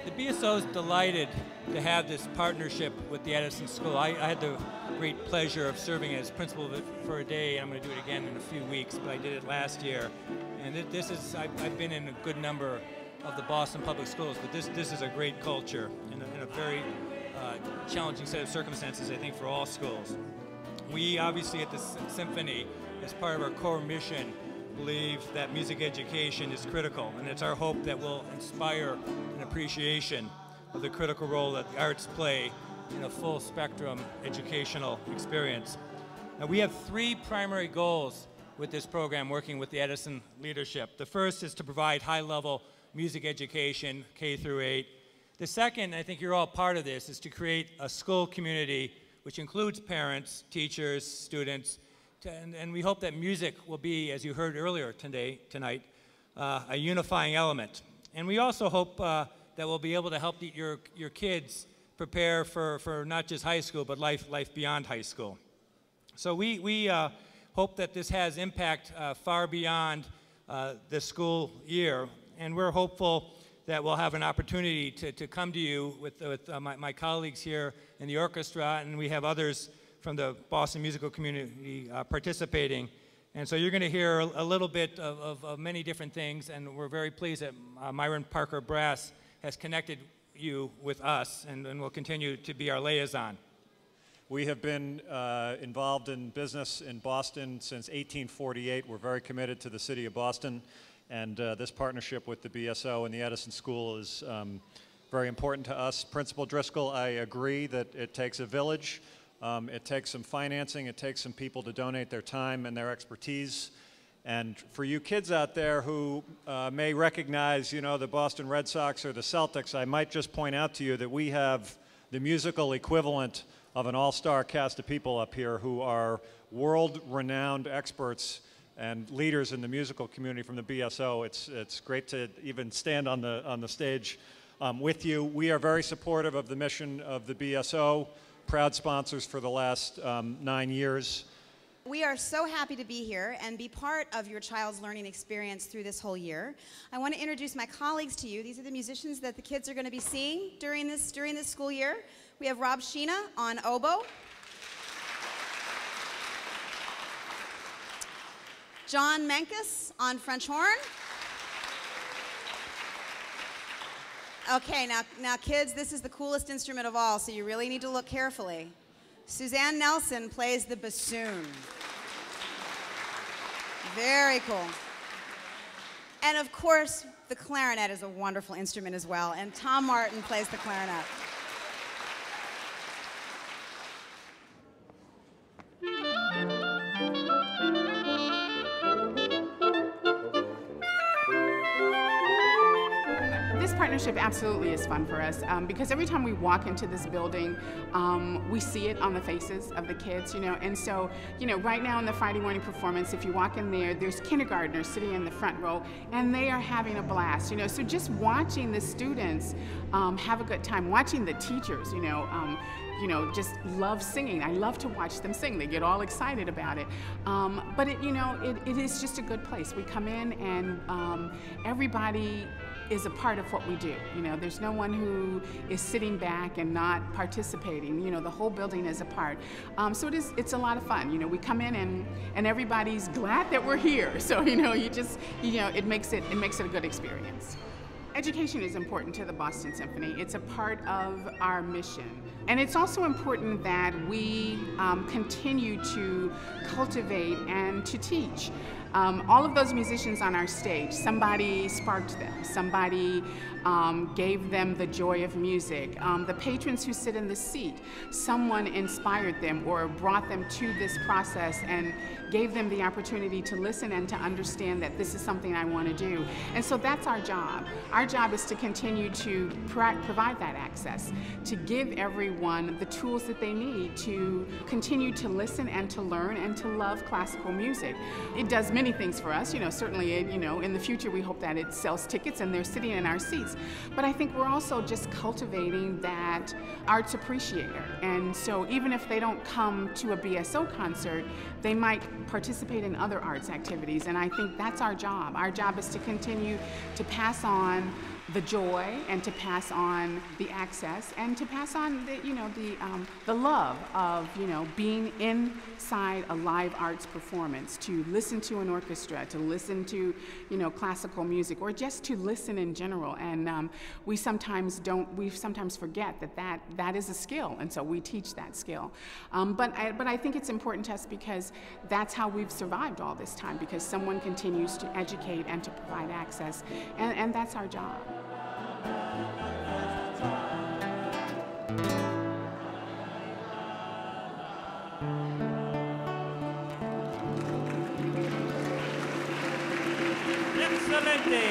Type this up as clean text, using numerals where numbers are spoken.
The BSO is delighted to have this partnership with the Edison School. I had the great pleasure of serving as principal for a day. I'm going to do it again in a few weeks, but I did it last year. And I've been in a good number of the Boston public schools, but this is a great culture in a very challenging set of circumstances, I think, for all schools. We obviously at the Symphony, as part of our core mission, believe that music education is critical, and it's our hope that we'll inspire an appreciation of the critical role that the arts play in a full spectrum educational experience. Now, we have three primary goals with this program working with the Edison leadership. The first is to provide high-level music education, K through 8. The second, I think you're all part of this, is to create a school community which includes parents, teachers, students, and we hope that music will be, as you heard earlier tonight, a unifying element. And we also hope that we'll be able to help your kids prepare for not just high school, but life beyond high school. So we hope that this has impact far beyond the school year, and we're hopeful that we'll have an opportunity to come to you with my colleagues here in the orchestra, and we have others from the Boston musical community participating. And so you're going to hear a little bit of many different things, and we're very pleased that Myron Parker Brass has connected you with us and will continue to be our liaison. We have been involved in business in Boston since 1848. We're very committed to the city of Boston, and this partnership with the BSO and the Edison School is very important to us. Principal Driscoll, I agree that it takes a village. It takes some financing, it takes some people to donate their time and their expertise. And for you kids out there who may recognize, the Boston Red Sox or the Celtics, I might just point out to you that we have the musical equivalent of an all-star cast of people up here who are world-renowned experts and leaders in the musical community from the BSO. It's great to even stand on the stage with you. We are very supportive of the mission of the BSO. Proud sponsors for the last 9 years. We are so happy to be here and be part of your child's learning experience through this whole year. I want to introduce my colleagues to you. These are the musicians that the kids are going to be seeing during this school year. We have Rob Sheena on oboe, John Menkes on French horn. Okay, now kids, this is the coolest instrument of all, so you really need to look carefully. Suzanne Nelson plays the bassoon. Very cool. And of course, the clarinet is a wonderful instrument as well, and Tom Martin plays the clarinet. Partnership absolutely is fun for us because every time we walk into this building, we see it on the faces of the kids, and so, right now in the Friday morning performance, if you walk in there's kindergartners sitting in the front row, and they are having a blast, so just watching the students have a good time, watching the teachers, just love singing. I love to watch them sing. They get all excited about it. But it is just a good place. We come in and everybody is a part of what we do. There's no one who is sitting back and not participating. The whole building is a part. So it's a lot of fun. We come in and everybody's glad that we're here. So it makes it a good experience. Education is important to the Boston Symphony. It's a part of our mission. And it's also important that we continue to cultivate and to teach. All of those musicians on our stage, somebody sparked them, somebody gave them the joy of music. The patrons who sit in the seat, someone inspired them or brought them to this process and gave them the opportunity to listen and to understand that this is something I want to do. And so that's our job. Our job is to continue to provide that access, to give everyone the tools that they need to continue to listen and to learn and to love classical music. It does many things for us. Certainly, in the future we hope that it sells tickets and they're sitting in our seats. But I think we're also just cultivating that arts appreciator. And so even if they don't come to a BSO concert, they might participate in other arts activities. And I think that's our job. Our job is to continue to pass on the joy and to pass on the access and to pass on the love of being inside a live arts performance, to listen to an orchestra, to listen to classical music, or just to listen in general. And we sometimes forget that is a skill, and so we teach that skill. But I think it's important to us because that's how we've survived all this time, because someone continues to educate and to provide access, and that's our job. Excelente.